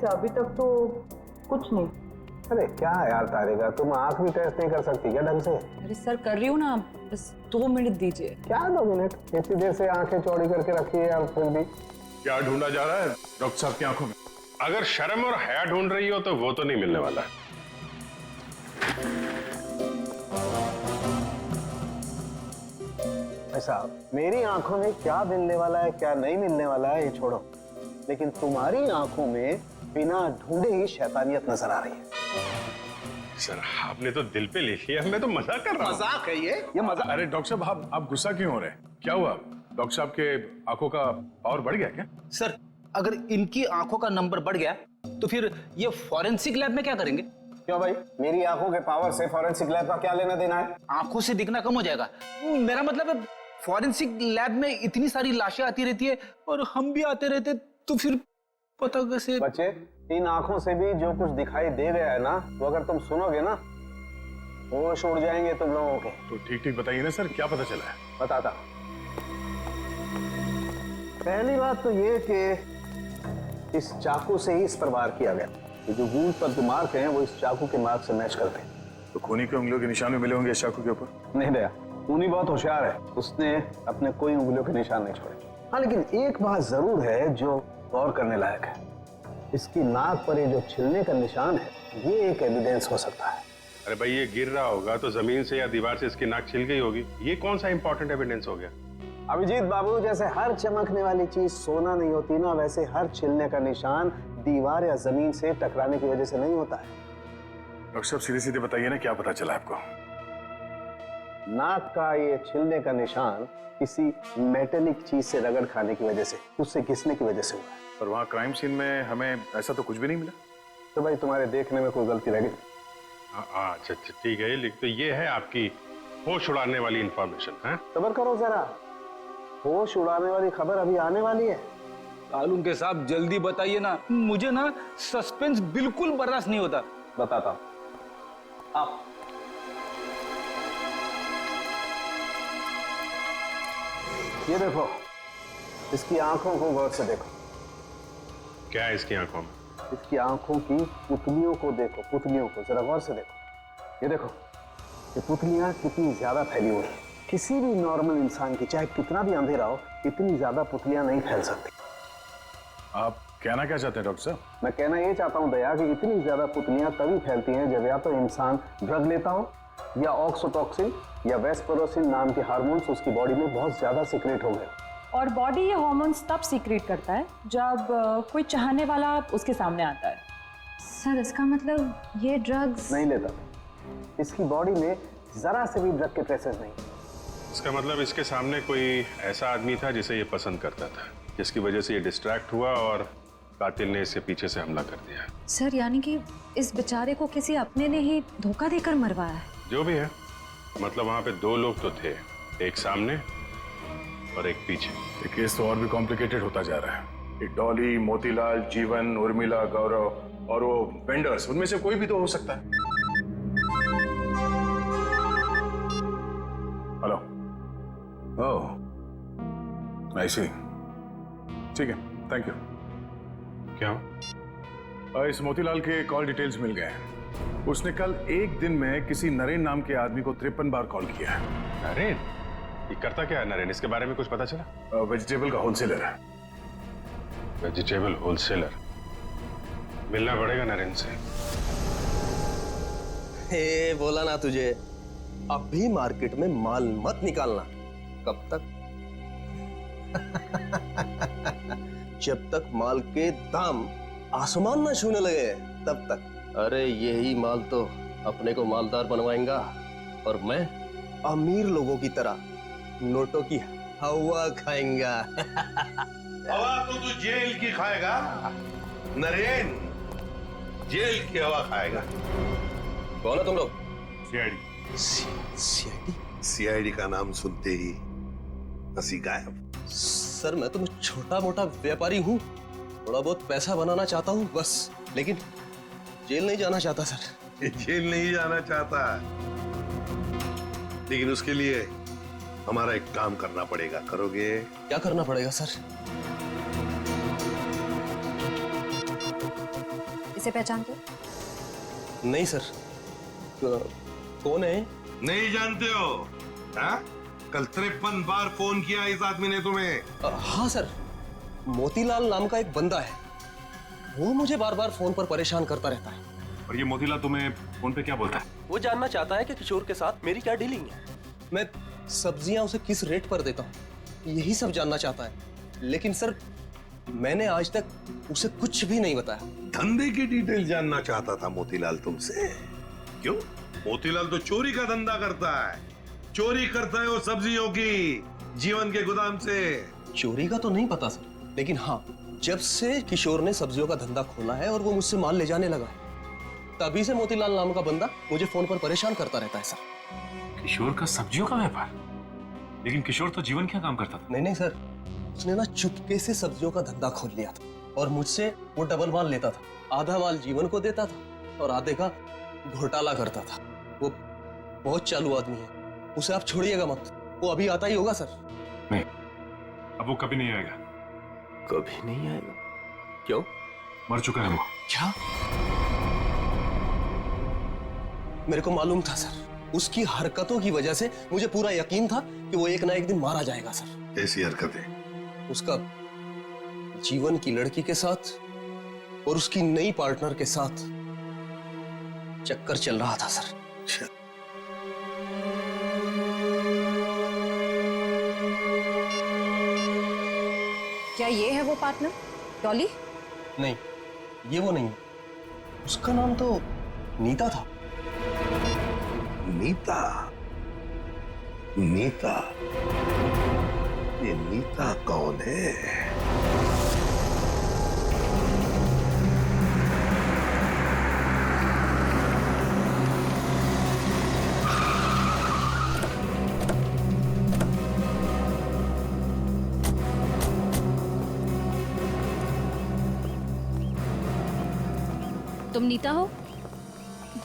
से अभी तक तो कुछ नहीं। अरे क्या यार तारिका, तुम आंख भी टेस्ट नहीं कर सकती क्या ढंग से? अरे सर कर रही हूँ ना, बस 2 मिनट दीजिए। क्या 2 मिनट? इतनी देर से आंखें चौड़ी करके रखी है और फिर भी क्या ढूंढा जा रहा है डॉक्टर साहब की आंखों में? अगर शर्म और हया ढूंढ रही हो तो वो तो नहीं मिलने वाला। साहब, मेरी आंखों में क्या मिलने वाला है क्या नहीं मिलने वाला है ये छोड़ो, लेकिन तुम्हारी आंखों में बिना ढूंढे ही शैतानियत नजर आ रही है। सर आपने तो दिल पे ले लिया, मैं तो मजाक कर रहा हूँ। मजाक है ये मजाक। अरे डॉक्टर साहब आप गुस्सा क्यों हो रहे हैं? क्या हुआ? डॉक्टर साहब के आंखों का पावर बढ़ गया क्या? सर अगर इनकी आंखों का नंबर बढ़ गया तो फिर ये फॉरेंसिक लैब में क्या करेंगे? क्यों भाई, मेरी आंखों के पावर से फॉरेंसिक लैब का क्या लेना देना है? आंखों से दिखना कम हो जाएगा। मेरा मतलब है फॉरेंसिक लैब में इतनी सारी लाशें आती रहती है और हम भी आते रहते, तो फिर पता कैसे? बच्चे, इन आंखों से भी जो कुछ दिखाई दे गया है ना, वो अगर तुम सुनोगे ना, होश उड़ जाएंगे तुम लोगों के। तो ठीक ठीक बताइए ना सर, क्या पता चला है? बताता। पहली बात तो ये कि इस चाकू से ही इस पर वार किया गया। ये जो वूंड पर जो मार्क हैं वो इस चाकू के मार्क से मैच करते हैं। तो खूनी के उंगलियों के निशान भी मिले होंगे इस चाकू के ऊपर? नहीं दया, खूनी बहुत होशियार है, उसने अपने कोई उंगलियों के निशान नहीं छोड़े। हाँ, लेकिन एक बात जरूर है जो गौर करने लायक है। इसकी नाक पर ये जो छिलने का निशान है, ये एक एविडेंस हो सकता है। अरे भाई ये गिर रहा होगा तो जमीन से या दीवार से इसकी नाक छिल गई होगी, ये कौन सा इंपॉर्टेंट एविडेंस हो गया? अभिजीत बाबू, जैसे हर चमकने वाली चीज सोना नहीं होती ना, वैसे हर छिलने का निशान दीवार या जमीन से टकराने की वजह से नहीं होता है। डॉक्टर साहब सीधे सीधे बताइए ना, क्या पता चला आपको? नाक का ये छिलने का निशान किसी मेटेलिक चीज से रगड़ खाने की वजह से, उससे घिसने की वजह से हुआ है। और वहाँ क्राइम सीन में हमें ऐसा तो कुछ भी नहीं मिला। तो भाई तुम्हारे देखने में कोई गलती रह गई? अच्छा ठीक है, लिख तो ये है आपकी होश उड़ाने वाली इंफॉर्मेशन है। सब्र करो जरा, होश उड़ाने वाली खबर अभी आने वाली है। कालून के साहब जल्दी बताइए ना, मुझे ना सस्पेंस बिल्कुल बर्दाश्त नहीं होता। बताता हूं। आप ये देखो, इसकी आंखों को गौर से देखो। क्या है इसकी आंखों में? इसकी आंखों की पुतलियों को देखो, पुतलियों को जरा गौर से देखो। ये देखो, ये पुतलियां कितनी ज्यादा फैली हुई हैं। किसी भी नॉर्मल इंसान की, चाहे कितना भी अंधेरा हो, इतनी ज्यादा पुतलियां नहीं फैल सकती। आप कहना क्या चाहते हैं डॉक्टर साहब? मैं कहना ये चाहता हूं दया कि इतनी ज्यादा पुतलियां तभी फैलती हैं जब या तो इंसान ड्रग लेता हो, या ऑक्सीटोसिन या वेस्परोसिन नाम के हार्मोन्स उसकी बॉडी में बहुत ज्यादा सीक्रेट हो गए। और बॉडी ये हार्मोन्स तब सीक्रेट करता है जब कोई चाहने वाला उसके सामने आता है। सर इसका मतलब ये ड्रग्स नहीं लेता, इसकी बॉडी में जरा से भी ड्रग के ट्रेसेस नहीं। इसका मतलब इसके सामने कोई ऐसा आदमी था जिसे ये पसंद करता था, जिसकी वजह से ये डिस्ट्रैक्ट हुआ और कातिल ने इसके पीछे से हमला कर दिया। सर यानी कि इस बेचारे को किसी अपने ने ही धोखा देकर मरवाया है। जो भी है, मतलब वहां पे 2 लोग तो थे, एक सामने और एक पीछे। ये केस तो और भी कॉम्प्लिकेटेड होता जा रहा है। ये डॉली, मोतीलाल, जीवन, उर्मिला, गौरव और वो वेंडर्स, उनमें से कोई भी तो हो सकता है। हेलो, ओह आई सी, ठीक है, थैंक यू। क्या? इस मोतीलाल के कॉल डिटेल्स मिल गए हैं। उसने कल एक दिन में किसी नरेन नाम के आदमी को 53 बार कॉल किया है। नरेन? ये करता क्या है नरेन? इसके बारे में कुछ पता चला? वेजिटेबल का होलसेलर है। Vegetable wholesaler? मिलना पड़ेगा नरेन से। हे बोला ना तुझे, अभी मार्केट में माल मत निकालना। कब तक? जब तक माल के दाम आसमान ना छूने लगे तब तक। अरे यही माल तो अपने को मालदार बनवाएगा और मैं अमीर लोगों की तरह नोटों की हवा खाएंगा। हवा तो तू जेल की खाएगा नरेन, जेल की हवा खाएगा। कौन है तुम लोग? सीआईडी। सीआईडी? सीआईडी का नाम सुनते ही हंसी गायब। सर मैं तो छोटा मोटा व्यापारी हूँ, थोड़ा बहुत पैसा बनाना चाहता हूँ बस, लेकिन जेल नहीं जाना चाहता सर। ये जेल नहीं जाना चाहता, लेकिन उसके लिए हमारा एक काम करना पड़ेगा। करोगे? क्या करना पड़ेगा सर? इसे पहचानते हो? नहीं सर। कौन है? नहीं जानते हो? हाँ? कल 53 बार फोन किया इस आदमी ने तुम्हें। हाँ सर, मोतीलाल नाम का एक बंदा है, वो मुझे बार बार फोन पर परेशान करता रहता है। और ये मोतीलाल तुम्हें फोन पे क्या बोलता है? वो जानना चाहता है कि किशोर के साथ मेरी क्या डीलिंग है, मैं सब्जियां उसे किस रेट पर देता हूँ, यही सब जानना चाहता है। लेकिन सर मैंने आज तक उसे कुछ भी नहीं बताया। धंधे की डिटेल जानना चाहता था मोतीलाल तुमसे। क्यों? मोतीलाल तो चोरी का धंधा करता है, चोरी करता है वो सब्जियों की जीवन के गोदाम से। चोरी का तो नहीं पता सर, लेकिन हाँ, जब से किशोर ने सब्जियों का धंधा खोला है और वो मुझसे माल ले जाने लगा है, तभी से मोतीलाल नाम का बंदा मुझे फोन पर परेशान करता रहता है सर। किशोर का सब्जियों का व्यापार? लेकिन किशोर तो जीवन क्या काम करता था? नहीं सर, उसने ना चुपके से सब्जियों का धंधा खोल लिया था और मुझसे वो डबल माल लेता था। आधा माल जीवन को देता था और आधे का घोटाला करता था। वो बहुत चालू आदमी है, उसे आप छोड़िएगा मत, वो अभी आता ही होगा सर। नहीं, अब वो कभी नहीं आएगा। कभी नहीं आएगा? क्यों? मर चुका है वो। क्या? मेरे को मालूम था सर, उसकी हरकतों की वजह से मुझे पूरा यकीन था कि वो एक ना एक दिन मारा जाएगा सर। ऐसी हरकतें? उसका जीवन की लड़की के साथ और उसकी नई पार्टनर के साथ चक्कर चल रहा था सर। क्या ये है वो पार्टनर, डॉली? नहीं, ये वो नहीं है। उसका नाम तो नीता था। नीता? नीता? ये नीता कौन है? तुम नीता हो?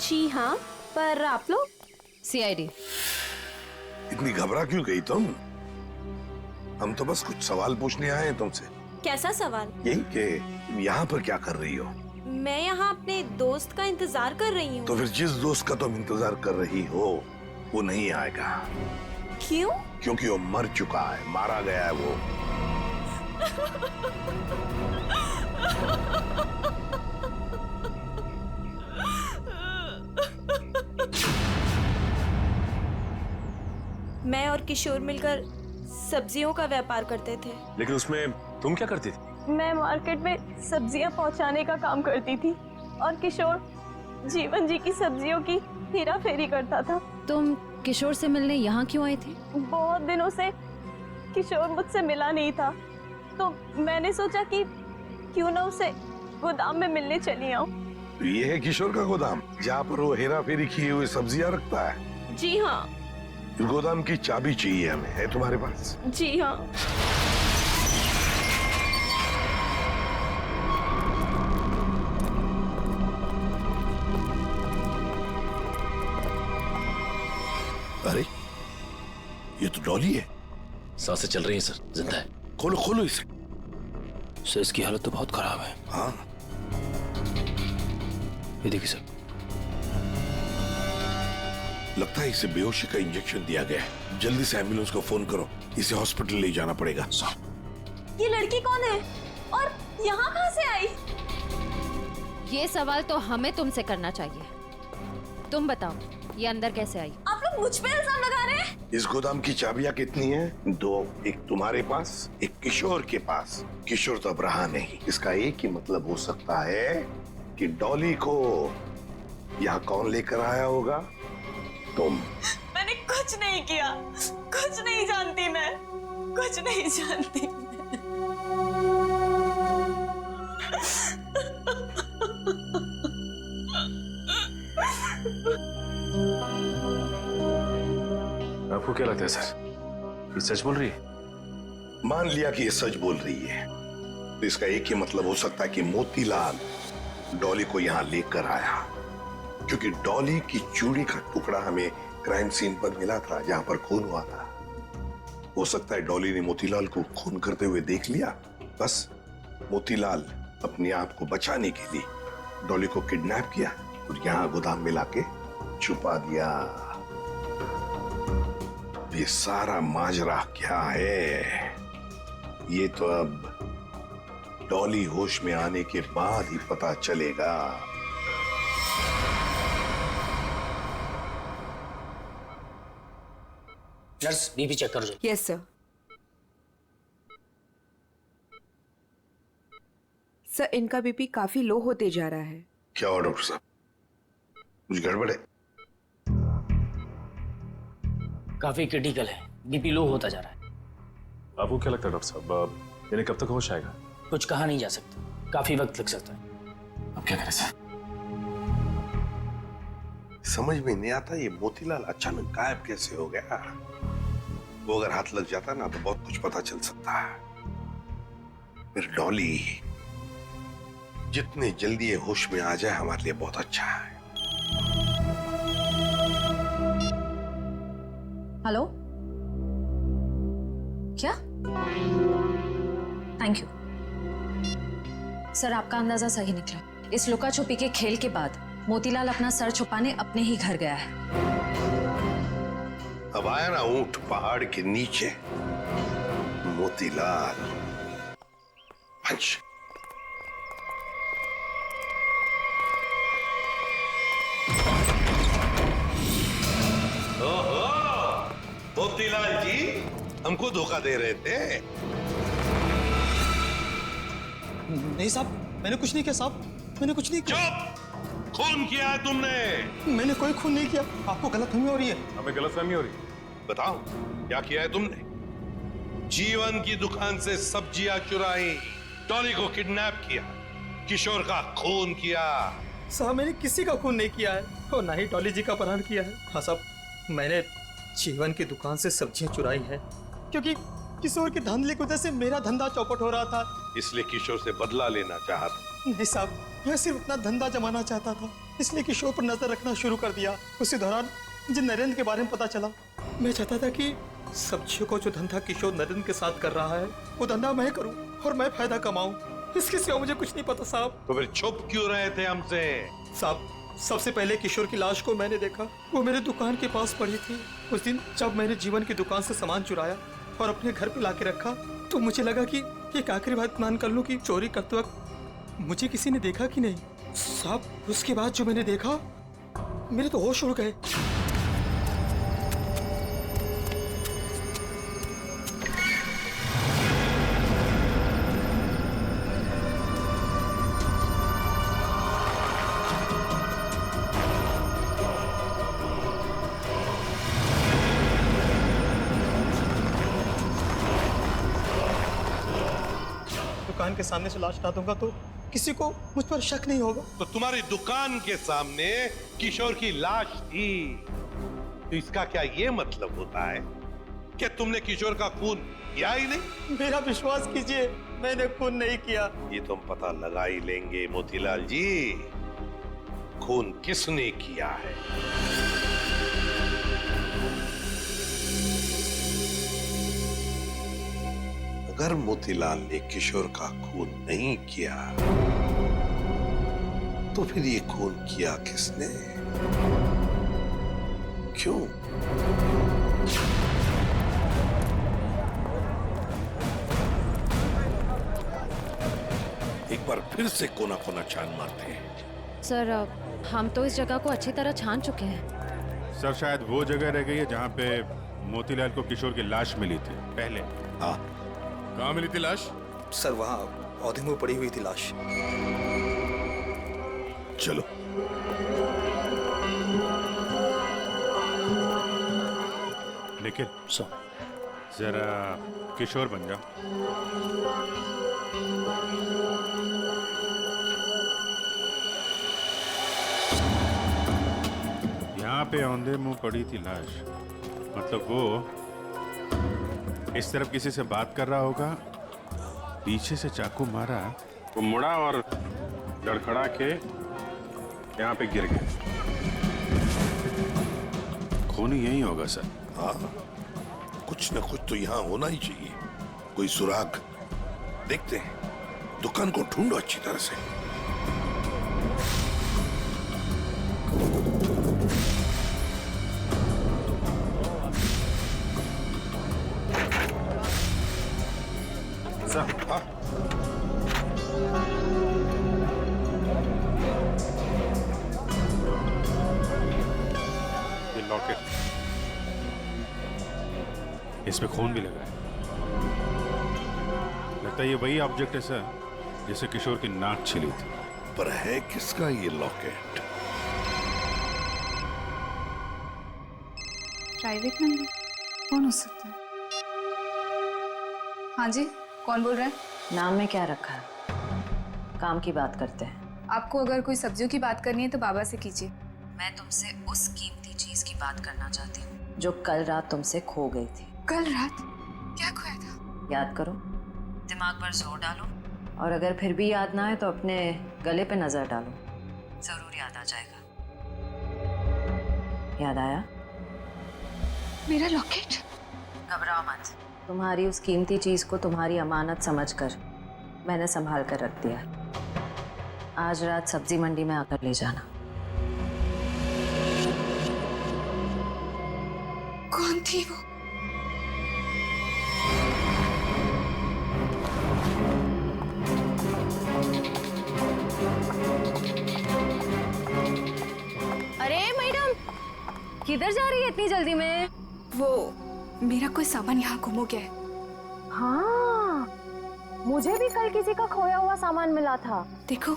जी हाँ, पर आप लोग? सीआईडी। इतनी घबरा क्यों गई तुम? हम तो बस कुछ सवाल पूछने आए हैं तुमसे। कैसा सवाल? यही कि यहाँ पर क्या कर रही हो? मैं यहाँ अपने दोस्त का इंतजार कर रही हूँ। तो फिर जिस दोस्त का तुम इंतजार कर रही हो वो नहीं आएगा। क्यों? क्योंकि वो मर चुका है, मारा गया है वो। मैं और किशोर मिलकर सब्जियों का व्यापार करते थे। लेकिन उसमें तुम क्या करती थी? मैं मार्केट में सब्जियां पहुंचाने का काम करती थी और किशोर जीवन जी की सब्जियों की हेरा फेरी करता था। तुम किशोर से मिलने यहाँ क्यों आए थे? बहुत दिनों से किशोर मुझसे मिला नहीं था, तो मैंने सोचा कि क्यों ना उसे गोदाम में मिलने चली आऊं। तो ये है किशोर का गोदाम, जहाँ पर वो हेरा फेरी किए हुए सब्जियां रखता है? जी हाँ। गोदाम की चाबी चाहिए हमें, है तुम्हारे पास? जी हाँ। अरे ये तो डॉली है। सांसें चल रही हैं सर, जिंदा है। खोलो खोलो इसे। सर इसकी हालत तो बहुत खराब है। हाँ ये देखिए सर, लगता है इसे बेहोशी का इंजेक्शन दिया गया है। जल्दी से एम्बुलेंस को फोन करो, इसे हॉस्पिटल ले जाना पड़ेगा। ये लड़की कौन है और यहाँ कहाँ से आई? ये सवाल तो हमें तुमसे करना चाहिए। तुम बताओ, ये अंदर कैसे आई? आप लोग मुझ पे इल्जाम लगा रहे हैं? इस गोदाम की चाबियां कितनी हैं? 2, एक तुम्हारे पास, एक किशोर के पास। किशोर तो अब रहा नहीं। इसका एक ही मतलब हो सकता है कि डॉली को यहाँ कौन लेकर आया होगा? तुम। मैंने कुछ नहीं किया, कुछ नहीं जानती मैं, कुछ नहीं जानती मैं। आपको क्या लगता है सर, ये सच बोल रही है? मान लिया कि ये सच बोल रही है, तो इसका एक ही मतलब हो सकता है कि मोतीलाल डॉली को यहाँ लेकर आया, क्योंकि डॉली की चूड़ी का टुकड़ा हमें क्राइम सीन पर मिला था, जहां पर खून हुआ था। हो सकता है डॉली ने मोतीलाल को खून करते हुए देख लिया। बस मोतीलाल अपने आप को बचाने के लिए डॉली को किडनैप किया और यहाँ गोदाम में लाके छुपा दिया। ये सारा माजरा क्या है, ये तो अब डॉली होश में आने के बाद ही पता चलेगा। नर्स बीपी चेक कर दो। Yes sir. सर इनका बीपी काफी लो होते जा रहा है। क्या हुआ डॉक्टर साहब, कुछ गड़बड़ है? काफी क्रिटिकल है, बीपी लो होता जा रहा है। आपको क्या लगता है डॉक्टर साहब, यानी कब तक होश आएगा? कुछ कहा नहीं जा सकता, काफी वक्त लग सकता है। अब क्या करें सर? समझ में नहीं आता ये मोतीलाल अचानक गायब कैसे हो गया। वो अगर हाथ लग जाता ना तो बहुत कुछ पता चल सकता है। फिर डॉली जितने जल्दी ये होश में आ जाए हमारे लिए बहुत अच्छा है। हेलो, क्या? थैंक यू सर, आपका अंदाजा सही निकला। इस लुका छुपी के खेल के बाद मोतीलाल अपना सर छुपाने अपने ही घर गया है। अब आया ना ऊंट पहाड़ के नीचे, मोतीलाल। पंच। ओहो, मोतीलाल जी हमको धोखा दे रहे थे। नहीं साहब, मैंने कुछ नहीं किया साहब, मैंने कुछ नहीं किया। चुप! खून किया है तुमने। मैंने कोई खून नहीं किया, आपको गलतफहमी हो रही है। हमें गलतफहमी हो रही है। बताओ क्या किया है तुमने? जीवन की दुकान से सब्जियां चुराई, डॉली को किडनैप किया, किशोर का खून किया। साहब मैंने किसी का खून नहीं किया है और ना ही डॉली जी का अपहरण किया है। हाँ साहब, मैंने जीवन की दुकान से सब्जियां चुराई हैं क्योंकि किशोर के धंधे की वजह से मेरा धंधा चौपट हो रहा था, इसलिए किशोर से बदला लेना चाहा था। नहीं साहब, मैं सिर्फ अपना धंधा जमाना चाहता था, इसलिए किशोर पर नजर रखना शुरू कर दिया। उसी दौरान मुझे नरेंद्र के बारे में पता चला। मैं चाहता था कि सब्जियों को जो धंधा किशोर नरेंद्र के साथ कर रहा है वो धंधा मैं करूं और मैं फायदा कमाऊं। इसके सिवा मुझे कुछ नहीं पता साहब। तो फिर छुप क्यों रहे थे हमसे? साहब सबसे पहले किशोर की लाश को मैंने देखा, वो मेरे दुकान के पास पड़ी थी। उस दिन जब मैंने जीवन की दुकान से सामान चुराया और अपने घर पे लाके रखा तो मुझे लगा कि एक आखिरी बात मान कर लूं कि चोरी करते वक्त मुझे किसी ने देखा कि नहीं। साहब उसके बाद जो मैंने देखा, मेरे तो होश उड़ गए। दुकान के सामने से लाश हटा दूंगा तो किसी को मुझ पर शक नहीं होगा। तो तुम्हारी दुकान के सामने किशोर की लाश थी, तो इसका क्या ये मतलब होता है कि तुमने किशोर का खून किया ही नहीं? मेरा विश्वास कीजिए, मैंने खून नहीं किया। ये तुम पता लगा ही लेंगे मोतीलाल जी, खून किसने किया है। अगर मोतीलाल ने किशोर का खून नहीं किया तो फिर ये खून किया किसने, क्यों? एक बार फिर से कोना कोना छान मारते हैं। सर हम तो इस जगह को अच्छी तरह छान चुके हैं। सर शायद वो जगह रह गई है जहाँ पे मोतीलाल को किशोर की लाश मिली थी पहले। हाँ, कहाँ मिली थी लाश? सर वहाँ पौधे में पड़ी हुई थी लाश। चलो। निखिल सर जरा किशोर बन जाओ। यहाँ पे औंधे मुंह पड़ी थी लाश, मतलब वो इस तरफ किसी से बात कर रहा होगा, पीछे से चाकू मारा, वो मुड़ा और लड़खड़ा के यहाँ पे गिर गया। खून यही होगा सर। हाँ, कुछ न कुछ तो यहाँ होना ही चाहिए, कोई सुराग। देखते हैं, दुकान को ढूंढो अच्छी तरह से। लॉकेट, इसमें खून भी लगा है। लगता है ये वही ऑब्जेक्ट है सर जिसे किशोर की नाक छिली थी। पर है किसका ये लॉकेट? प्राइवेट नंबर कौन हो सकता है? हाँ जी, कौन बोल रहा है? नाम में क्या रखा है? काम की बात करते हैं। आपको अगर कोई सब्जियों की बात करनी है तो बाबा से कीजिए। मैं तुमसे उस कीमती चीज की बात करना चाहती हूँ जो कल रात तुमसे खो गई थी। कल रात क्या खोया था? याद करो, दिमाग पर जोर डालो, और अगर फिर भी याद ना आए तो अपने गले पे नजर डालो, जरूर याद आ जाएगा। याद आया? मेरा लॉकेट? घबराओ मत, तुम्हारी उस कीमती चीज को तुम्हारी अमानत समझकर मैंने संभाल कर रख दिया। आज रात सब्जी मंडी में आकर ले जाना। कौन थी वो? अरे मैडम, किधर जा रही है इतनी जल्दी में? वो मेरा कोई सामान यहाँ गुम हो गया है। हाँ, मुझे भी कल किसी का खोया हुआ सामान मिला था। देखो,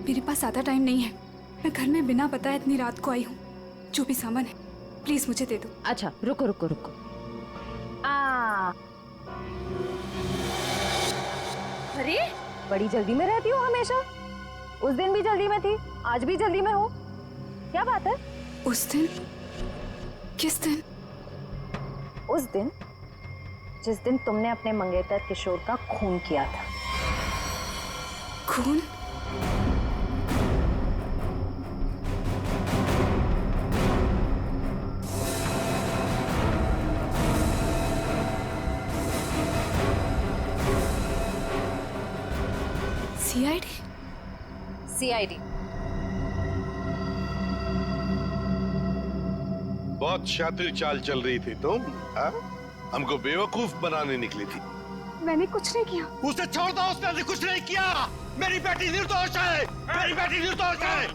मेरे पास ज्यादा टाइम नहीं है। मैं घर में बिना बताए इतनी रात को आई हूँ। जो भी सामान है प्लीज मुझे दे दो। अच्छा रुको रुको रुको। अरे बड़ी जल्दी में रहती हो हमेशा। उस दिन भी जल्दी में थी, आज भी जल्दी में हो, क्या बात है? उस दिन? किस दिन? उस दिन जिस दिन तुमने अपने मंगेतर किशोर का खून किया था। खून? सीआईडी? सीआईडी। बहुत शातिर चाल चल रही थी तुम, हाँ? हमको बेवकूफ बनाने निकली थी। मैंने कुछ नहीं किया। उसे छोड़ दो, उसने कुछ नहीं किया। मेरी बेटी निर्दोष है, मेरी बेटी निर्दोष है।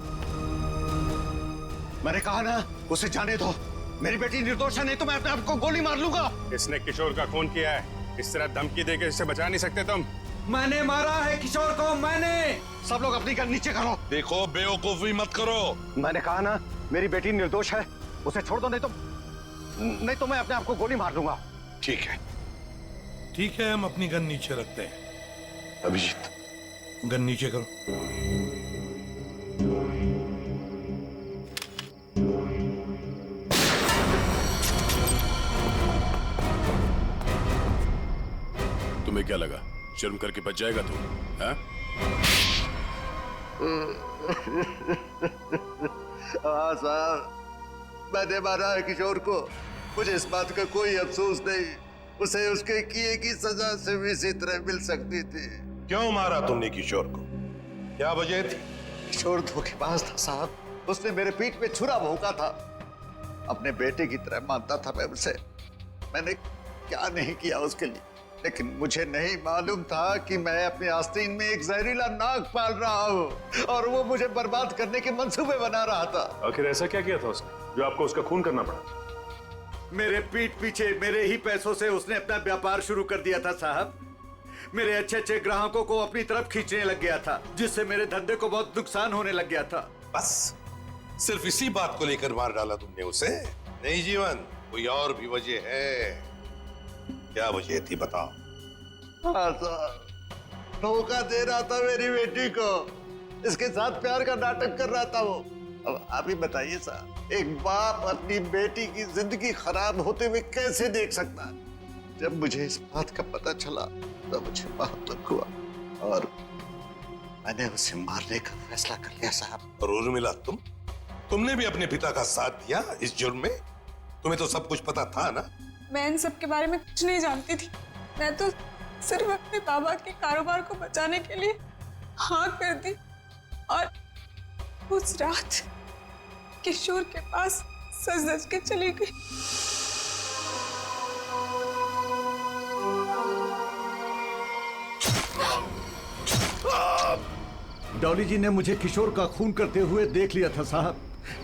मैंने कहा ना, उसे जाने दो। मेरी बेटी निर्दोष है, नहीं तो मैं अपने आप को गोली मार लूंगा। इसने किशोर का खून किया है, इस तरह धमकी देके इससे बचा नहीं सकते तुम। मैंने मारा है किशोर को, मैंने। सब लोग अपनी गन नीचे करो। देखो, बेवकूफी मत करो। मैंने कहा ना, मेरी बेटी निर्दोष है, उसे छोड़ दो, नहीं तो मैं अपने आप को गोली मार दूंगा। ठीक है, ठीक है, हम अपनी गन नीचे रखते हैं। अभिजीत, गन नीचे करो। तुम्हें क्या लगा शर्म करके बच जाएगा तू? हाँ? हाँ साहब, मैंने मारा है किशोर को। मुझे इस बात का कोई अफसोस नहीं। उसे उसके किए की सजा से भी इसी तरह मिल सकती थी। क्यों मारा तुमने किशोर को? क्या वजह थी? किशोर धोखेबाज था साहब। उसने मेरे पीठ पे छुरा भोंका था। अपने बेटे की तरह मानता था मैं उसे। मैंने क्या नहीं किया उसके लिए, लेकिन मुझे नहीं मालूम था कि मैं अपने आस्तीन में एक जहरीला नाग पाल रहा हूँ और वो मुझे बर्बाद करने के मंसूबे बना रहा था। आखिर ऐसा क्या किया था उसने जो आपको उसका खून करना पड़ा? मेरे पीठ पीछे मेरे ही पैसों से उसने अपना व्यापार शुरू कर दिया था साहब। मेरे अच्छे अच्छे ग्राहकों को अपनी तरफ खींचने लग गया था, जिससे मेरे धंधे को बहुत नुकसान होने लग गया था। बस सिर्फ इसी बात को लेकर मार डाला तुमने उसे? नहीं जीवन, कोई और भी वजह है। क्या वजह थी बताओ? हाँ साहब, धोखा दे रहा था मेरी बेटी को। इसके साथ प्यार का नाटक कर रहा था वो। अब आप ही बताइए साहब, एक बाप अपनी बेटी की जिंदगी खराब होते हुए कैसे देख सकता है? जब मुझे इस बात का पता चला तो मुझे बहुत दुख हुआ और मैंने उसे मारने का फैसला कर लिया साहब। और उर्मिला, तुमने भी अपने पिता का साथ दिया इस जुर्म में? तुम्हें तो सब कुछ पता था ना? मैं इन सब के बारे में कुछ नहीं जानती थी। मैं तो सिर्फ अपने बाबा के कारोबार को बचाने के लिए हाँ कर दी और उस रात किशोर के पास सज-धज के चली गई। डॉली जी ने मुझे किशोर का खून करते हुए देख लिया था साहब।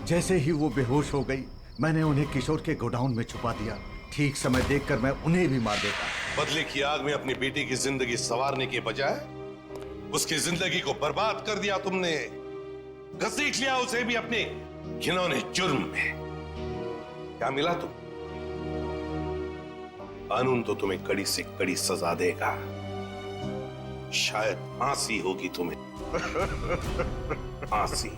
जैसे ही वो बेहोश हो गई, मैंने उन्हें किशोर के गोडाउन में छुपा दिया। ठीक समय देखकर मैं उन्हें भी मार देता। बदले की आग में अपनी बेटी की जिंदगी संवारने के बजाय उसकी जिंदगी को बर्बाद कर दिया तुमने। घसीट लिया उसे भी अपने घिनौने जुर्म में। क्या मिला तुम? कानून तो तुम्हें कड़ी से कड़ी सजा देगा। शायद फांसी होगी तुम्हें। फांसी।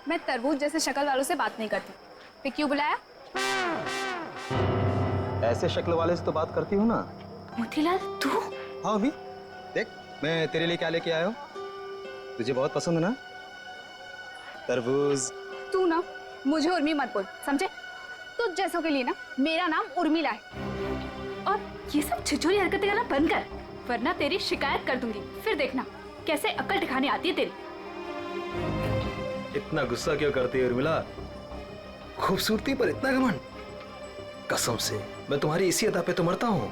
मैं तरबूज जैसे शक्ल वालों से बात नहीं करती। फिर क्यों बुलाया? ऐसे शक्ल वाले से तो बात करती हूँ ना। मोतीलाल तू? हाँ अभी देख मैं तेरे लिए क्या लेके आया हूँ। तुझे बहुत पसंद है ना तरबूज। तू ना मुझे उर्मी मत बोल, समझे? तुझ जैसों के लिए ना मेरा नाम उर्मिला है। और ये सब छिछोरी हरकतें करना बंद कर, वरना तेरी शिकायत कर दूंगी। फिर देखना कैसे अक्ल ठिकाने आती है तेरी। इतना गुस्सा क्यों करती है उर्मिला? खूबसूरती पर इतना घमंड? कसम से मैं तुम्हारी इसी अदा पे तो मरता हूँ।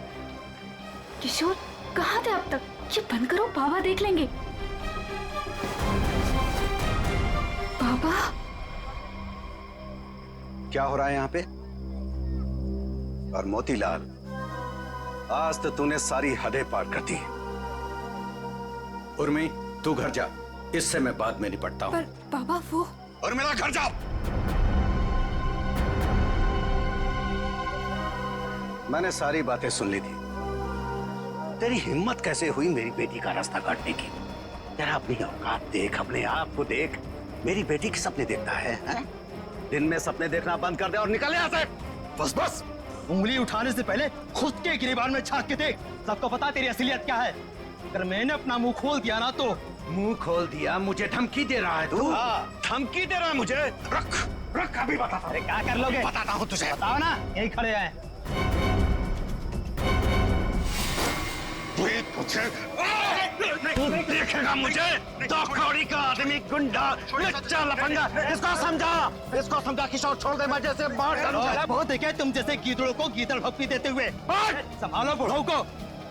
किशोर कहाँ थे अब तक? ये बंद करो, बाबा देख लेंगे। बाबा क्या हो रहा है यहाँ पे? और मोतीलाल, आज तो तूने सारी हदें पार कर दी। उर्मी तू घर जा, इससे मैं बाद में निपटता हूँ। पर बाबा वो। और मेरा घर जाओ। मैंने सारी बातें सुन ली थी। तेरी हिम्मत कैसे हुई मेरी बेटी का रास्ता काटने की? तेरा अपनी औकात देख, अपने आप को देख। मेरी बेटी के सपने देखता है? दिन में सपने देखना बंद कर दे और निकल यहाँ से। बस बस, उंगली उठाने से पहले खुद के गिरेबान में झांक के देख। सबको पता तेरी असलियत क्या है। अगर मैंने अपना मुंह खोल दिया ना तो। मुंह खोल दिया? मुझे धमकी दे रहा है तू? धमकी दे रहा है मुझे? रख रख, अभी बताता हूँ। क्या कर लोगे? बताता हूँ तुझे। बताओ ना, यही खड़े हैं। तू देखेगा मुझे। दो कौड़ी का आदमी, गुंडा, लच्चा, लफंगा। इसको समझा किशोर, छोड़ दे, मैं जैसे मार डालूंगा। बहुत देखे तुम जैसे गीदड़ों को गीदड़ भक्ति देते हुए। संभालो बुढ़ऊ को,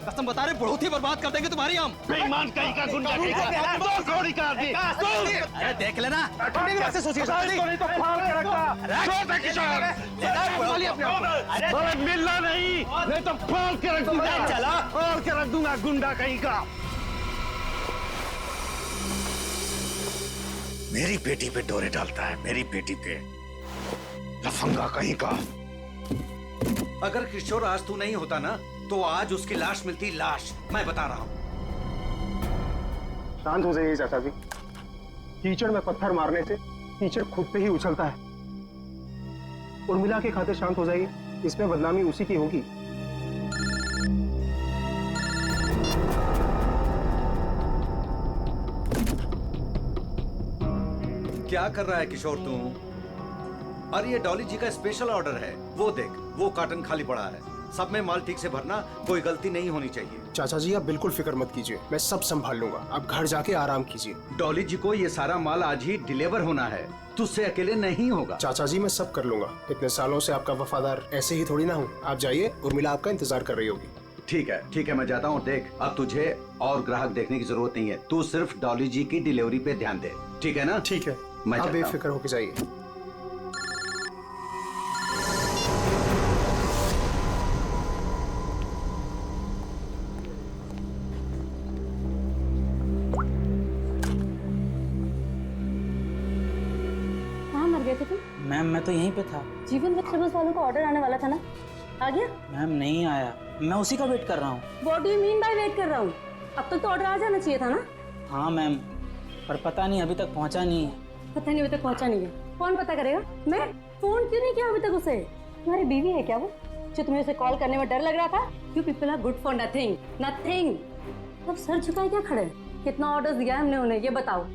कसम बता रहे बहुत ही बर्बाद कर देंगे तुम्हारी हम। बेईमान कहीं का, गुंडा कहीं का, दो कौड़ी का आदमी। अरे देख लेना। कैसे सोचिए? नहीं तो फाड़ के रखता। छोड़ दे किशोर। अरे मिलना नहीं तो फाड़ के रख दूंगा। चला फाड़ के रख दूंगा, गुंडा कहीं का। मेरी बेटी पे डोरे डालता है, मेरी बेटी पे। लफंगा कहीं का। अगर किशोर आज तू नहीं होता ना तो आज उसकी लाश मिलती। लाश, मैं बता रहा हूं। शांत हो जाइए चाचा जी। कीचड़ में पत्थर मारने से कीचड़ खुद पे ही उछलता है। उर्मिला के खातिर शांत हो जाइए, इसमें बदनामी उसी की होगी। क्या कर रहा है किशोर तू? और ये डॉली जी का स्पेशल ऑर्डर है। वो देख, वो कार्टन खाली पड़ा है। सब में माल ठीक से भरना, कोई गलती नहीं होनी चाहिए। चाचा जी आप बिल्कुल फिक्र मत कीजिए, मैं सब संभाल लूंगा। आप घर जाके आराम कीजिए। डॉली जी को ये सारा माल आज ही डिलीवर होना है, तुझसे अकेले नहीं होगा। चाचा जी मैं सब कर लूंगा। इतने सालों से आपका वफादार ऐसे ही थोड़ी ना हूँ। आप जाइए, उर्मिला आपका इंतजार कर रही होगी। ठीक है मैं जाता हूँ। देख, अब तुझे और ग्राहक देखने की जरूरत नहीं है। तू सिर्फ डॉली जी की डिलीवरी पे ध्यान दे, ठीक है ना? ठीक है, आप बेफिक्र होके जाइए। मैम मैं तो यहीं पे था। जीवन वेजिटेबल्स वालों को ऑर्डर आने वाला था ना, आ गया? मैम नहीं आया, मैं उसी का वेट कर रहा हूँ। What do you mean by wait कर रहा हूँ? अब तक तो ऑर्डर आ जाना चाहिए था ना। हाँ मैम, पर पता नहीं अभी तक पहुंचा नहीं है। पता नहीं अभी तक पहुंचा नहीं है, कौन पता करेगा? मैं फोन क्यों नहीं किया अभी तक उसे? तुम्हारी बीवी है क्या वो, जो तुम्हें उसे कॉल करने में डर लग रहा था? You people are good for nothing nothing. अब सर झुकाए क्या खड़े? कितना ऑर्डर दिया है हमने उन्हें, ये बताओ।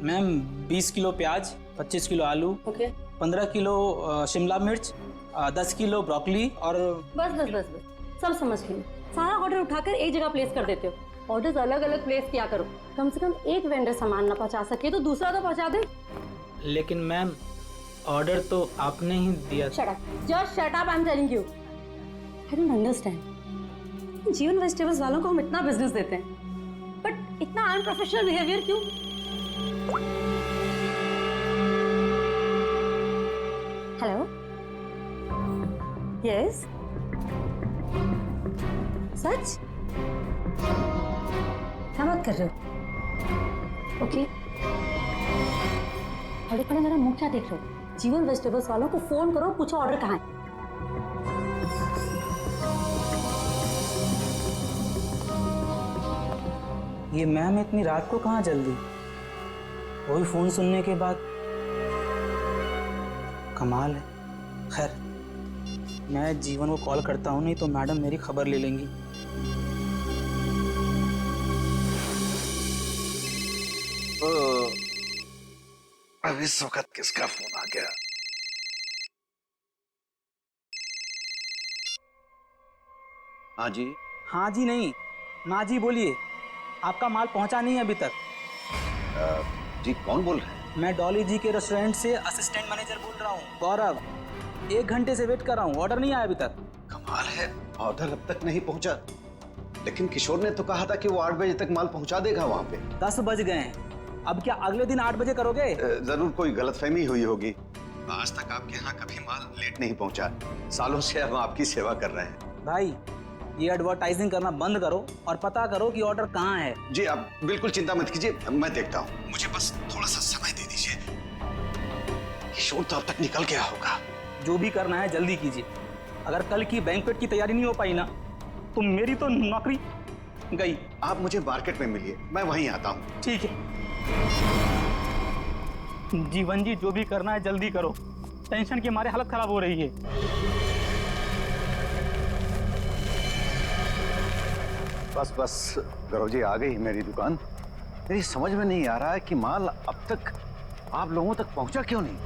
मैम 20 किलो प्याज, 25 किलो आलू, ओके 15 किलो शिमला मिर्च, 10 किलो ब्रोकली और बस बस बस बस सब समझ गई। सारा ऑर्डर उठाकर एक जगह प्लेस कर देते हो। ऑर्डर्स अलग अलग प्लेस किया करो। कम से कम एक वेंडर सामान ना पहुंचा सके तो दूसरा तो पहुंचा दे। लेकिन मैम ऑर्डर तो आपने ही दिया। Shut up, just shut up, I am telling you. I don't understand. जीवन वेजिटेबल्स वालों को हम इतना बिजनेस देते हैं, बट इतना अनप्रोफेशनल बिहेवियर क्यों? हेलो, यस, सच? क्या बात कर रहे हो? ओके, खड़े खड़े मेरा मुंह क्या देख रहे हो? जीवन वेजिटेबल्स वालों को फोन करो, पूछो ऑर्डर कहाँ है। ये मैम इतनी रात को कहाँ जल्दी? वही फोन सुनने के बाद। कमाल है। खैर मैं जीवन को कॉल करता हूँ, नहीं तो मैडम मेरी खबर ले लेंगी। अब इस वक्त किसका फोन आ गया? हाँ जी। हाँ जी नहीं, ना जी बोलिए। आपका माल पहुंचा नहीं है अभी तक। जी कौन बोल रहे हैं? मैं डॉली जी के रेस्टोरेंट से असिस्टेंट मैनेजर बोल रहा हूँ, गौरव। 1 घंटे से वेट कर रहा हूँ, ऑर्डर नहीं आया अभी तक। कमाल है, ऑर्डर अब तक नहीं पहुंचा। लेकिन किशोर ने तो कहा था कि वो 8 बजे तक माल पहुंचा देगा वहाँ पे। 10 बज गए हैं, अब क्या अगले दिन 8 बजे करोगे? जरूर कोई गलतफहमी हुई होगी। आज तक आपके यहाँ कभी माल लेट नहीं पहुंचा। सालों से हम आपकी सेवा कर रहे हैं। भाई ये एडवर्टाइजिंग करना बंद करो और पता करो कि ऑर्डर कहाँ है। जी आप बिल्कुल चिंता मत कीजिए, मैं देखता हूँ। मुझे बस थोड़ा सा समय दे दीजिए। किशोर तो अब तक निकल गया होगा। जो भी करना है जल्दी कीजिए। अगर कल की बैंक्वेट की तैयारी नहीं हो पाई ना, तो मेरी तो नौकरी गई। आप मुझे मार्केट में मिलिए, मैं वहीं आता हूँ। ठीक है। जीवन जी जो भी करना है जल्दी करो, टेंशन के मारे हालत खराब हो रही है। बस बस गौरव जी, आ गई मेरी दुकान। मेरी समझ में नहीं आ रहा है कि माल अब तक आप लोगों तक पहुंचा क्यों नहीं।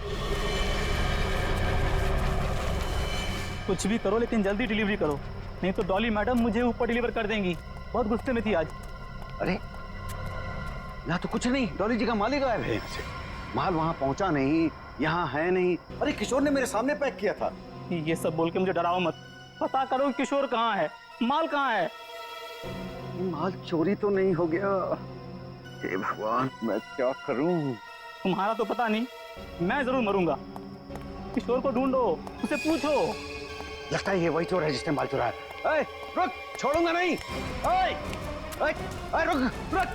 कुछ भी करो लेकिन जल्दी डिलीवरी करो, नहीं तो डॉली मैडम मुझे ऊपर डिलीवर कर देंगी। बहुत गुस्से में थी आज। अरे यहाँ तो कुछ नहीं, डॉली जी का माल ही गायब है यहाँ से। माल वहाँ पहुंचा नहीं, यहाँ है नहीं। अरे किशोर ने मेरे सामने पैक किया था। ये सब बोल के मुझे डराओ मत। पता करो किशोर कहाँ है, माल कहाँ है। माल चोरी तो नहीं हो गया? हे भगवान, मैं क्या करूं? तुम्हारा तो पता नहीं, मैं जरूर मरूंगा। किशोर को ढूंढो, उसे पूछो। लगता है ये वही चोर है जिसने माल चुराया। ऐ, रुक, छोड़ूंगा नहीं। ऐ, ऐ, ऐ, रुक, रुक।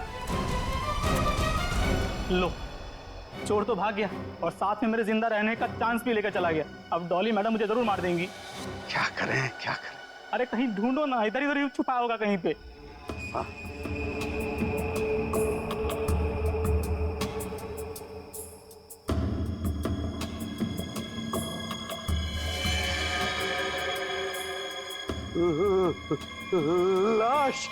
लो, चोर तो भाग गया और साथ में मेरे जिंदा रहने का चांस भी लेकर चला गया। अब डॉली मैडम मुझे जरूर मार देंगी। क्या करें, क्या करें? अरे कहीं ढूंढो ना, इधर इधर ही छुपा होगा कहीं पे। हाँ। लाश।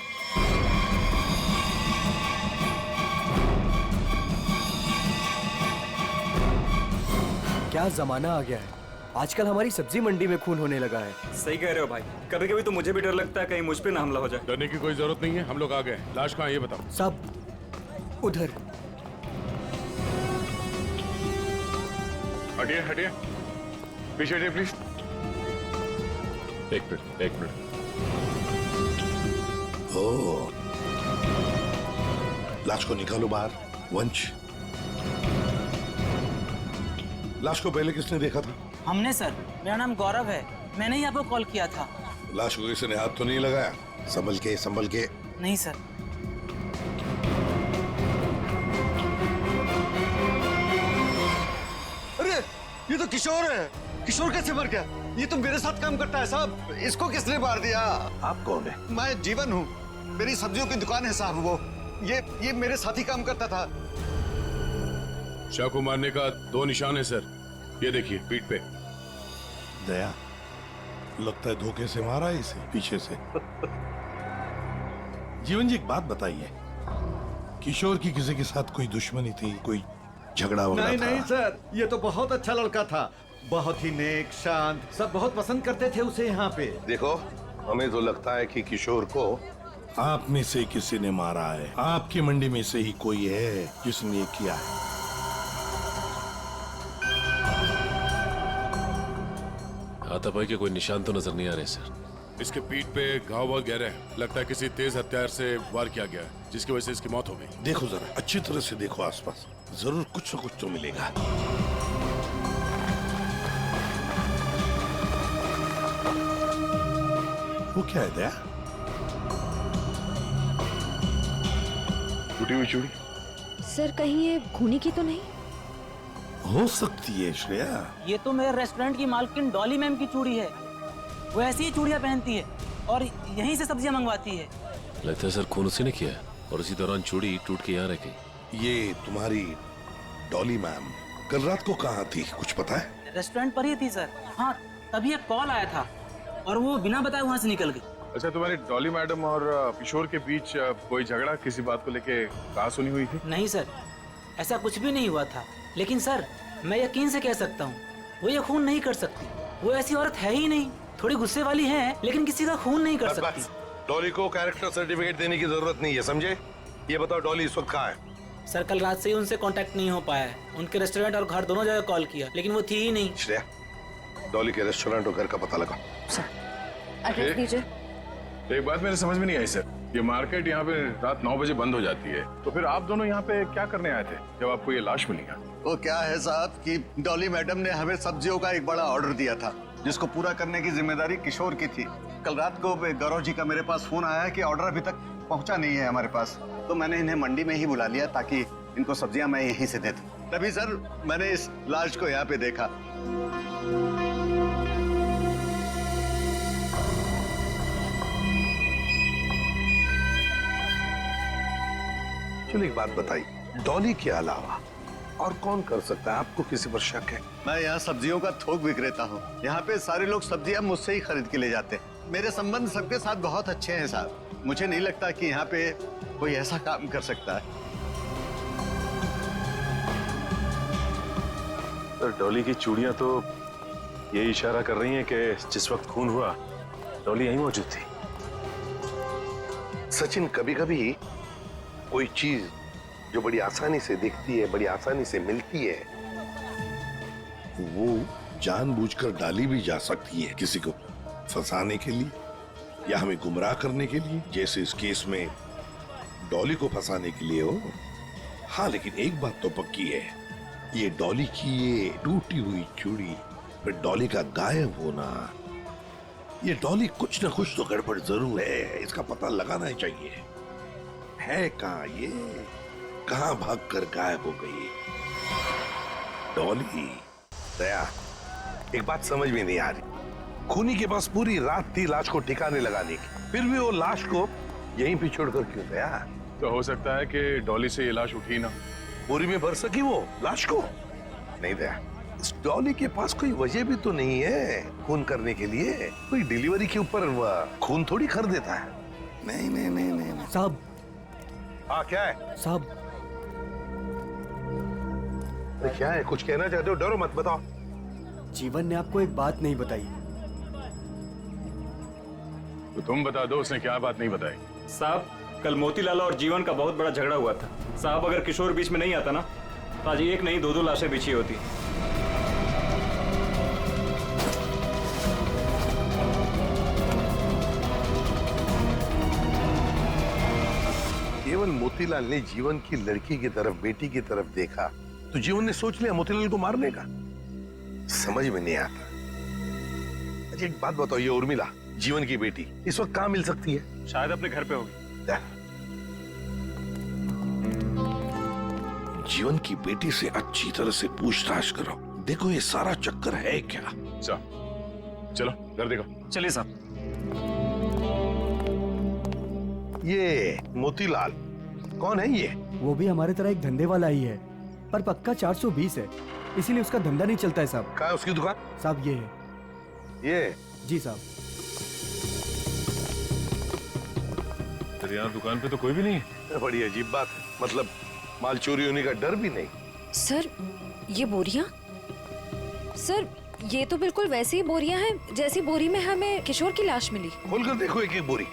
क्या जमाना आ गया है, आजकल हमारी सब्जी मंडी में खून होने लगा है। सही कह रहे हो भाई, कभी कभी तो मुझे भी डर लगता है कहीं मुझ पे ना हमला हो जाए। डरने की कोई जरूरत नहीं है, हम लोग आ गए। लाश कहाँ है ये बताओ। सब उधर। हटिए हटिए, पीछे हटिए प्लीज। एक मिनट, एक मिनट। ओह, लाश को निकालो बाहर। वंश, लाश को पहले किसने देखा था? हमने सर, मेरा नाम गौरव है, मैंने ही आपको कॉल किया था। लाश को किसी ने हाथ तो नहीं लगाया? संभल के, संभल के। नहीं सर। अरे ये तो किशोर है। किशोर कैसे मर गया? ये तो मेरे साथ काम करता है साहब। इसको किसने मार दिया? आप कौन है? मैं जीवन हूँ। मेरी सब्जियों की दुकान है साहब। वो ये मेरे साथी काम करता था। शाह को मारने का 2 निशान है सर, ये देखिए पीठ पे। दया, लगता है धोखे से मारा है इसे पीछे से। जीवन जी एक बात बताइए, किशोर की किसी के साथ कोई दुश्मनी थी, कोई झगड़ा वगैरह नहीं था? नहीं सर, ये तो बहुत अच्छा लड़का था, बहुत ही नेक, शांत, सब बहुत पसंद करते थे उसे यहाँ पे। देखो, हमें तो लगता है कि किशोर को आप में से किसी ने मारा है। आपकी मंडी में से ही कोई है जिसने ये किया है। हाथापाई के कोई निशान तो नजर नहीं आ रहे सर। इसके पीठ पे घाव बहुत गहरे हैं, लगता है किसी तेज हथियार से वार किया गया है, जिसकी वजह से इसकी मौत हो गई। देखो जरा अच्छी तरह से देखो आसपास, जरूर कुछ न कुछ तो मिलेगा। वो क्या है दया? टूटी हुई चूड़ी। सर कहीं ये खूनी की तो नहीं? हो सकती है श्रेया। ये तो मेरे रेस्टोरेंट की मालकिन डॉली मैम की चूड़ी है। वो ऐसी ही चूड़ियां पहनती है और यहीं से सब्जियां मंगवाती है। लगता है सर खून उसी ने किया है और उसी दौरान चूड़ी टूट के यहाँ रह गई। ये तुम्हारी डॉली मैम कल रात को कहाँ थी, कुछ पता है? रेस्टोरेंट पर ही थी सर। हाँ, तभी एक कॉल आया था और वो बिना बताए वहाँ से निकल गई। अच्छा, तुम्हारी डॉली मैडम और किशोर के बीच कोई झगड़ा किसी बात को लेके कहाँ सुनी हुई थी? नहीं सर, ऐसा कुछ भी नहीं हुआ था। लेकिन सर, मैं यकीन से कह सकता हूँ वो ये खून नहीं कर सकती। वो ऐसी औरत है ही नहीं। थोड़ी गुस्से वाली है लेकिन किसी का खून नहीं कर सकती। डॉली को कैरेक्टर सर्टिफिकेट देने की जरूरत नहीं है, समझे? ये बताओ डॉली इस वक्त कहाँ है? सर कल रात से ही उनसे कांटेक्ट नहीं हो पाया है। उनके रेस्टोरेंट और घर दोनों जगह कॉल किया लेकिन वो थी ही नहीं। श्रेया, डॉली के रेस्टोरेंट और घर का पता लगा। एड्रेस दीजिए। एक बात मेरे समझ में नहीं आई सर, ये मार्केट यहाँ पे रात 9 बजे बंद हो जाती है, तो फिर आप दोनों यहाँ पे क्या करने आए थे जब आपको ये लाश मिली? वो क्या है साहब कि डॉली मैडम ने हमें सब्जियों का एक बड़ा ऑर्डर दिया था, जिसको पूरा करने की जिम्मेदारी किशोर की थी। कल रात को गौरव जी का मेरे पास फोन आया है कि ऑर्डर अभी तक पहुंचा नहीं है हमारे पास, तो मैंने इन्हें मंडी में ही बुला लिया ताकि इनको सब्जियां मैं यहीं से दे दूं। तभी सर मैंने इस लाश को यहाँ पे देखा। चलो एक बात बताइए, डॉली के अलावा और कौन कर सकता है? आपको किसी पर शक है? मैं यहाँ सब्जियों का थोक विक्रेता हूँ। यहाँ पे सारे लोग सब्जियाँ मुझसे ही खरीद के ले जाते हैं। मेरे संबंध सबके साथ बहुत अच्छे हैं साहब। मुझे नहीं लगता कि यहाँ पे कोई ऐसा काम कर सकता है। सर डॉली की चूड़ियां तो यही इशारा कर रही हैं कि जिस वक्त खून हुआ डॉली यहीं मौजूद थी। सचिन, कभी कभी कोई चीज जो बड़ी आसानी से दिखती है, बड़ी आसानी से मिलती है, वो जानबूझकर डाली भी जा सकती है किसी को फंसाने के लिए या हमें गुमराह करने के लिए, जैसे इस केस में डॉली को फंसाने के लिए हो। हाँ, लेकिन एक बात तो पक्की है, ये डॉली की ये टूटी हुई चूड़ी, फिर डॉली का गायब होना, ये डॉली कुछ ना कुछ तो गड़बड़ जरूर है। इसका पता लगाना ही चाहिए। है कहाँ ये, कहाँ भागकर गायब हो गई डॉली? दया, एक बात समझ में नहीं आ रही, खूनी के पास पूरी रात थी लाश को ठिकाने लगाने की, फिर भी वो लाश को यहीं पे छोड़कर क्यों गया? तो हो सकता है कि डॉली से ये लाश उठी ना, बोरी में भर सकी वो लाश को। नहीं दया, इस डॉली के पास कोई वजह भी तो नहीं है खून करने के लिए। कोई डिलीवरी के ऊपर खून थोड़ी कर देता है। नहीं नहीं नहीं नहीं साहब। हाँ क्या है साहब? क्या है, कुछ कहना चाहते हो? डरो मत, बताओ। जीवन ने आपको एक बात नहीं बताई। तो तुम बता दो, उसने क्या बात नहीं बताई? साहब, कल मोतीलाल और जीवन का बहुत बड़ा झगड़ा हुआ था। साहब, अगर किशोर बीच में नहीं आता ना तो आज एक नहीं 2-2 लाशें बिछी होती। केवल मोतीलाल ने जीवन की लड़की की तरफ, बेटी की तरफ देखा तो जीवन ने सोच लिया मोतीलाल को मारने का। समझ में नहीं आता। अच्छा एक बात बताओ, ये उर्मिला जीवन की बेटी इस वक्त कहाँ मिल सकती है? शायद अपने घर पे होगी। जीवन की बेटी से अच्छी तरह से पूछताछ करो, देखो ये सारा चक्कर है क्या। चलो घर देखो। चलिए साहब। ये मोतीलाल कौन है ये? वो भी हमारे तरह एक धंधे वाला ही है, पर पक्का 420 है, इसीलिए उसका धंधा नहीं चलता है साहब। कहाँ है उसकी दुकान? साहब ये है। ये? जी साहब। फिर यहाँ दुकान पे तो कोई भी नहीं है। बड़ी अजीब बात है, मतलब माल चोरी होने का डर भी नहीं। सर ये बोरियां? सर ये तो बिल्कुल वैसी ही बोरियां हैं जैसी बोरी में हमें किशोर की लाश मिली। खोलकर देखो एक एक बोरी।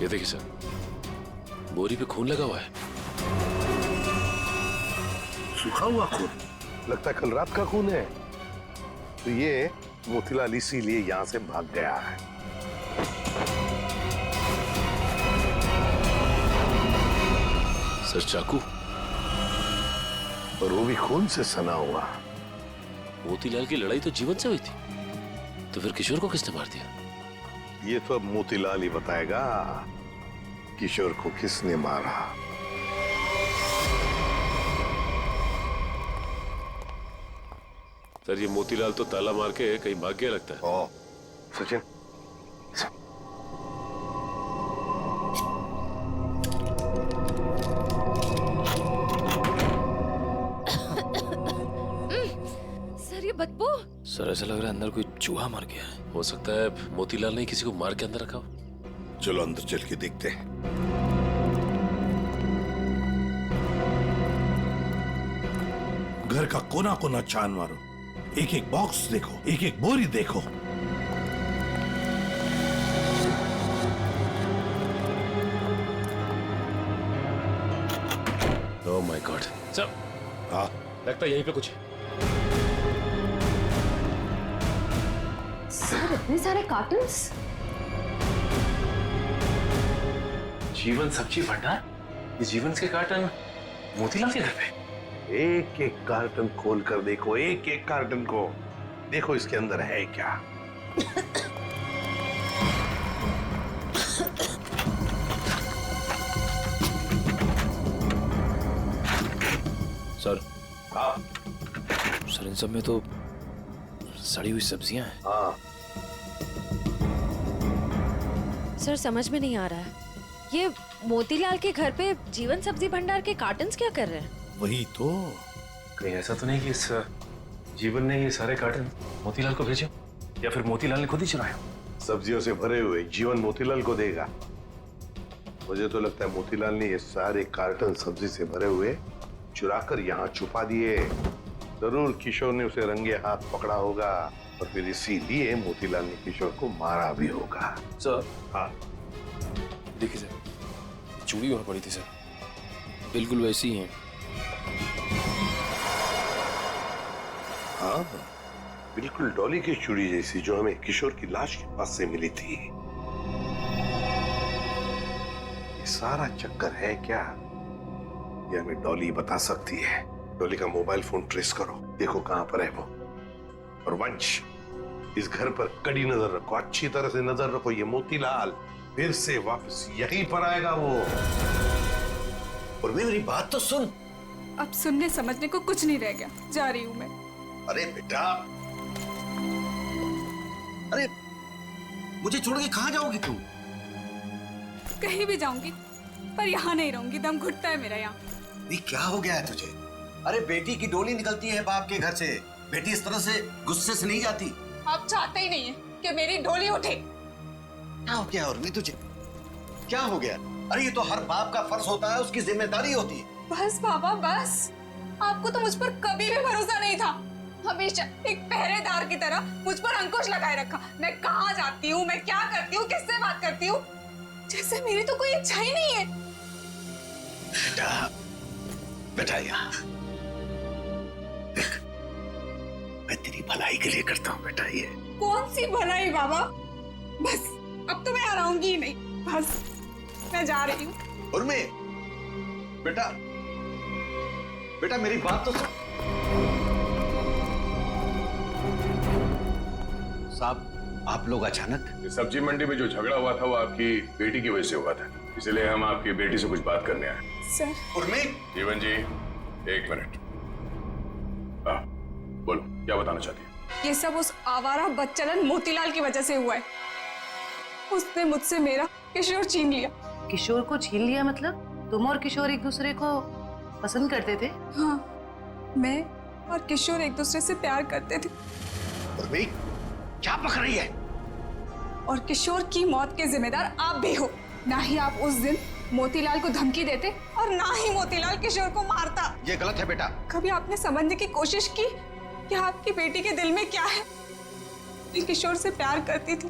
ये देखिए सर, बोरी पे खून लगा हुआ है। सूखा हुआ खून? लगता है कल रात का खून है। तो ये मोतीलाल इसीलिए यहाँ से भाग गया है। सर चाकू, और वो भी खून से सना हुआ। मोतीलाल की लड़ाई तो जीवन से हुई थी, तो फिर किशोर को किसने मार दिया? ये तो अब मोतीलाल ही बताएगा किशोर को किसने मारा। सर ये मोतीलाल तो ताला मार के कहीं भाग गया लगता है। ओ, सचिन सर ये बदबू। सर ऐसा लग रहा है अंदर कोई चूहा मर गया है। हो सकता है मोतीलाल ने किसी को मार के अंदर रखा हो। चलो अंदर चल के देखते हैं। घर का कोना कोना छान मारो, एक एक बॉक्स देखो, एक एक बोरी देखो। Oh my God. सर हाँ लगता है यहीं पे कुछ है। सर इतने सारे कार्टन्स। जीवन सब्जी भंडार? ये जीवन के कार्टन मोतीलाल के घर पे? एक एक कार्टन खोल कर देखो, एक एक कार्टन को देखो, इसके अंदर है क्या। सर हाँ सर इन सब में तो सड़ी हुई सब्जियां हैं। हाँ सर समझ में नहीं आ रहा है, ये मोतीलाल के घर पे जीवन सब्जी भंडार के कार्टन्स क्या कर रहे हैं? वही तो। कहीं ऐसा तो नहीं कि इस जीवन ने ये सारे कार्टन मोतीलाल को भेजे, या फिर मोतीलाल ने खुद ही चुराया? सब्जियों से भरे हुए जीवन मोतीलाल को देगा। मुझे तो लगता है मोतीलाल ने ये सारे कार्टन सब्जी से भरे हुए चुराकर यहाँ छुपा दिए। जरूर किशोर ने उसे रंगे हाथ पकड़ा होगा, और फिर इसीलिए मोतीलाल ने किशोर को मारा भी होगा। सर हाँ देखिए सर, चूड़ी वहां पड़ी थी सर, बिल्कुल वैसी ही है। हाँ बिल्कुल डॉली की चूड़ी जैसी, जो हमें किशोर की लाश के पास से मिली थी। ये सारा चक्कर है क्या, ये हमें डॉली बता सकती है। डॉली का मोबाइल फोन ट्रेस करो, देखो कहां पर है वो। और वंश, इस घर पर कड़ी नजर रखो, अच्छी तरह से नजर रखो। ये मोतीलाल फिर से वापस यहीं पर आएगा वो। और मेरी बात तो सुन। अब सुनने समझने को कुछ नहीं रह गया, जा रही हूँ मैं। अरे बेटा, अरे मुझे छोड़ के कहाँ जाओगी तुम? कहीं भी जाऊंगी, पर यहाँ नहीं रहूंगी। दम घुटता है मेरा यहाँ। नहीं, क्या हो गया है तुझे? अरे बेटी की डोली निकलती है बाप के घर से, बेटी इस तरह से गुस्से से नहीं जाती। आप चाहते ही नहीं है कि मेरी डोली उठे। क्या हो गया उर्मी तुझे? क्या हो गया? अरे ये तो हर बाप का फर्ज होता है, उसकी जिम्मेदारी होती है। बस बाबा बस, आपको तो मुझ पर कभी भी भरोसा नहीं था। हमेशा एक पहरेदार की तरह मुझ पर अंकुश लगाए रखा। मैं कहाँ जाती हूँ, मैं क्या करती हूँ, किससे बात करती हूँ, जैसे मेरी तो कोई इच्छा ही नहीं है। बेटा, बेटा यहाँ देख, मैं तेरी भलाई के लिए करता हूँ बेटा। ये कौन सी भलाई बाबा? बस अब तो मैं आऊंगी ही नहीं, बस मैं जा रही हूँ। उर्मी, बेटा बेटा मेरी बात तो सुन। साहब, आप लोग अचानक? इस सब्जी मंडी में जो झगड़ा हुआ था वो आपकी बेटी की वजह से हुआ था, इसलिए हम आपकी बेटी से कुछ बात करने आए। सर। उर्मी। जीवन जी, एक मिनट। बोलो, क्या बताना चाहती है? ये सब उस आवारा बदचलन मोतीलाल की वजह से हुआ है। उसने मुझसे मेरा किशोर छीन लिया। किशोर को छीन लिया मतलब? तुम और किशोर एक दूसरे को पसंद करते थे? हाँ, मैं और किशोर एक दूसरे से प्यार करते थे। उर्मी, क्या पक रही है? और किशोर की मौत के जिम्मेदार आप भी हो। ना ही आप उस दिन मोतीलाल को धमकी देते और ना ही मोतीलाल किशोर को मारता। ये गलत है बेटा। कभी आपने समझने की कोशिश की कि आपकी बेटी के दिल में क्या है? मैं किशोर से प्यार करती थी।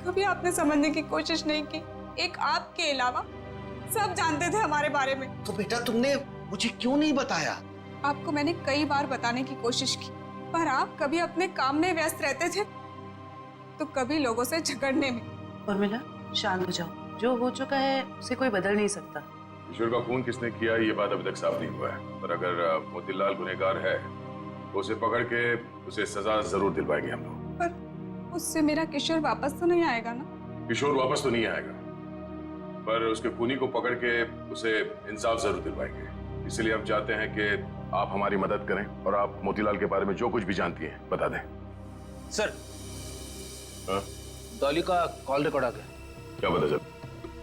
कभी आपने समझने की कोशिश नहीं की। एक आपके अलावा सब जानते थे हमारे बारे में। तो बेटा तुमने मुझे क्यों नहीं बताया? आपको मैंने कई बार बताने की कोशिश की, पर आप कभी अपने काम में व्यस्त रहते थे तो कभी लोगों से झगड़ने में। उर्मिला, शांत हो जाओ। जो हो चुका है उसे कोई बदल नहीं सकता। किशोर का खून किसने किया ये बात अभी तक साफ नहीं हुआ है, पर अगर मोतीलाल गुनहगार है तो उसे पकड़ के उसे सजा जरूर दिलवाएंगे हम लोग। पर उससे मेरा किशोर वापस तो नहीं आएगा ना? किशोर वापस तो नहीं आएगा, पर उसके खूनी को पकड़ के उसे इंसाफ जरूर दिलवाएंगे। इसलिए हम चाहते हैं कि आप हमारी मदद करें और आप मोतीलाल के बारे में जो कुछ भी जानती हैं बता दें। सर, हाँ? डॉली का कॉल रिकॉर्ड आ गया। क्या पता चल?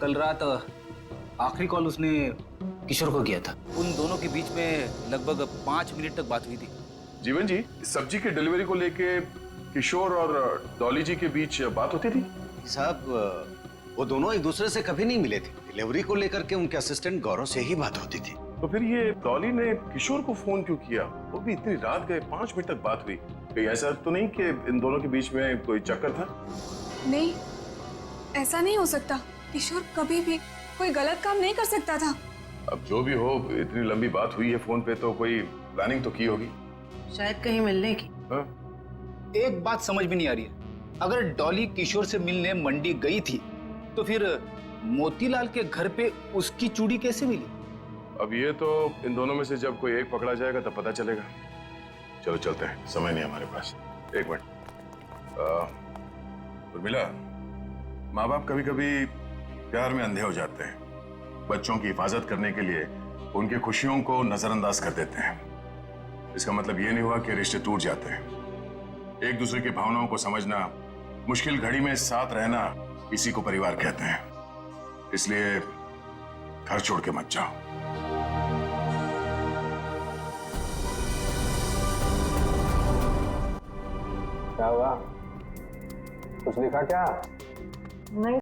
कल रात आखिरी कॉल उसने किशोर को किया था। उन दोनों के बीच में लगभग 5 मिनट तक बात हुई थी। जीवन जी, सब्जी की डिलीवरी को लेके किशोर और डॉली जी के बीच बात होती थी? साहब, वो दोनों एक दूसरे से कभी नहीं मिले थे। डिलीवरी को लेकर के उनके असिस्टेंट गौरव से ही बात होती थी। तो फिर ये डॉली ने किशोर को फोन क्यों किया? वो भी इतनी रात गए, 5 मिनट तक बात हुई। कहीं ऐसा तो नहीं कि इन दोनों के बीच में कोई चक्कर था? नहीं, ऐसा नहीं हो सकता। किशोर कभी भी कोई गलत काम नहीं कर सकता था। अब जो भी हो, इतनी लंबी बात हुई है फोन पे तो कोई प्लानिंग तो की होगी। शायद कहीं मिलने की। हाँ? एक बात समझ में नहीं आ रही है, अगर डॉली किशोर से मिलने मंडी गई थी तो फिर मोतीलाल के घर पे उसकी चूड़ी कैसे मिली? अब ये तो इन दोनों में से जब कोई एक पकड़ा जाएगा तब पता चलेगा। चलो चलते हैं, समय नहीं हमारे पास। एक मिनट। उर्मिला, माँ बाप कभी कभी प्यार में अंधे हो जाते हैं। बच्चों की हिफाजत करने के लिए उनकी खुशियों को नजरअंदाज कर देते हैं। इसका मतलब ये नहीं हुआ कि रिश्ते टूट जाते हैं। एक दूसरे की भावनाओं को समझना, मुश्किल घड़ी में साथ रहना, इसी को परिवार कहते हैं। इसलिए घर छोड़ के मत जाओ। क्या हुआ? कुछ दिखा क्या? नहीं